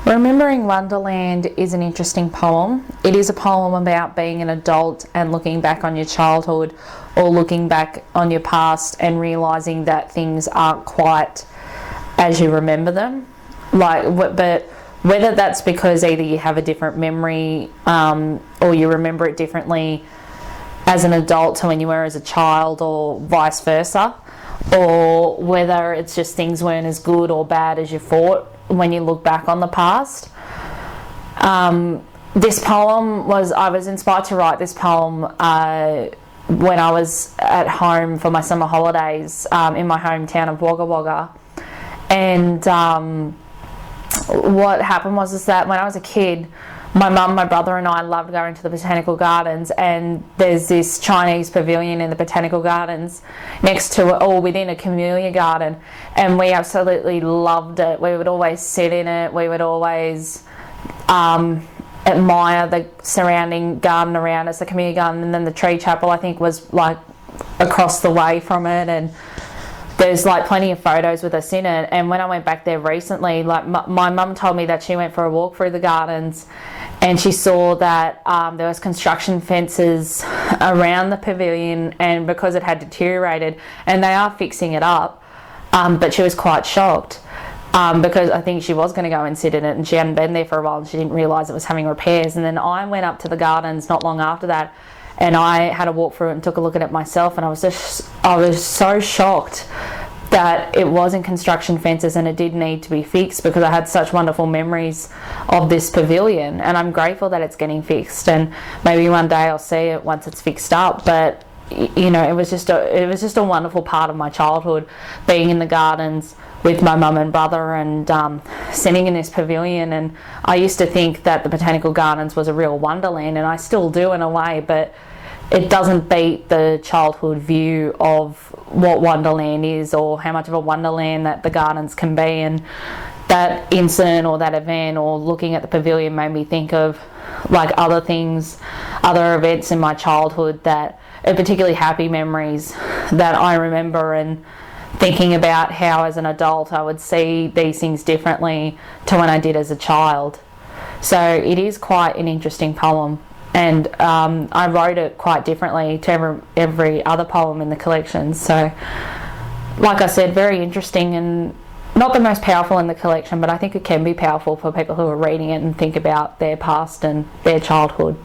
Remembering Wonderland is an interesting poem. It is a poem about being an adult and looking back on your childhood or looking back on your past and realising that things aren't quite as you remember them. But whether that's because either you have a different memory or you remember it differently as an adult to when you were as a child or vice versa, or whether it's just things weren't as good or bad as you thought when you look back on the past. This poem I was inspired to write this poem when I was at home for my summer holidays in my hometown of Wagga Wagga. And what happened was that when I was a kid, my mum, my brother and I loved going to the botanical gardens, and there's this Chinese pavilion in the botanical gardens next to it, or within a camellia garden, and we absolutely loved it. We would always sit in it. We would always admire the surrounding garden around us, the camellia garden, and then the tree chapel I think was like across the way from it, and there's like plenty of photos with us in it. And when I went back there recently, like my mum told me that she went for a walk through the gardens and she saw that there was construction fences around the pavilion, and because it had deteriorated, and they are fixing it up, but she was quite shocked because I think she was going to go and sit in it and she hadn't been there for a while and she didn't realise it was having repairs. And then I went up to the gardens not long after that and I had a walk through it and took a look at it myself, and I was so shocked that it was in construction fences and it did need to be fixed, because I had such wonderful memories of this pavilion, and I'm grateful that it's getting fixed, and maybe one day I'll see it once it's fixed up. But you know, it was just a wonderful part of my childhood, being in the gardens with my mum and brother and sitting in this pavilion. And I used to think that the botanical gardens was a real wonderland, and I still do in a way, but it doesn't beat the childhood view of what Wonderland is, or how much of a wonderland that the gardens can be. And that incident or that event or looking at the pavilion made me think of like other things, other events in my childhood that are particularly happy memories that I remember, and thinking about how as an adult I would see these things differently to when I did as a child. So it is quite an interesting poem. And I wrote it quite differently to every other poem in the collection. So, like I said, very interesting, and not the most powerful in the collection, but I think it can be powerful for people who are reading it and think about their past and their childhood.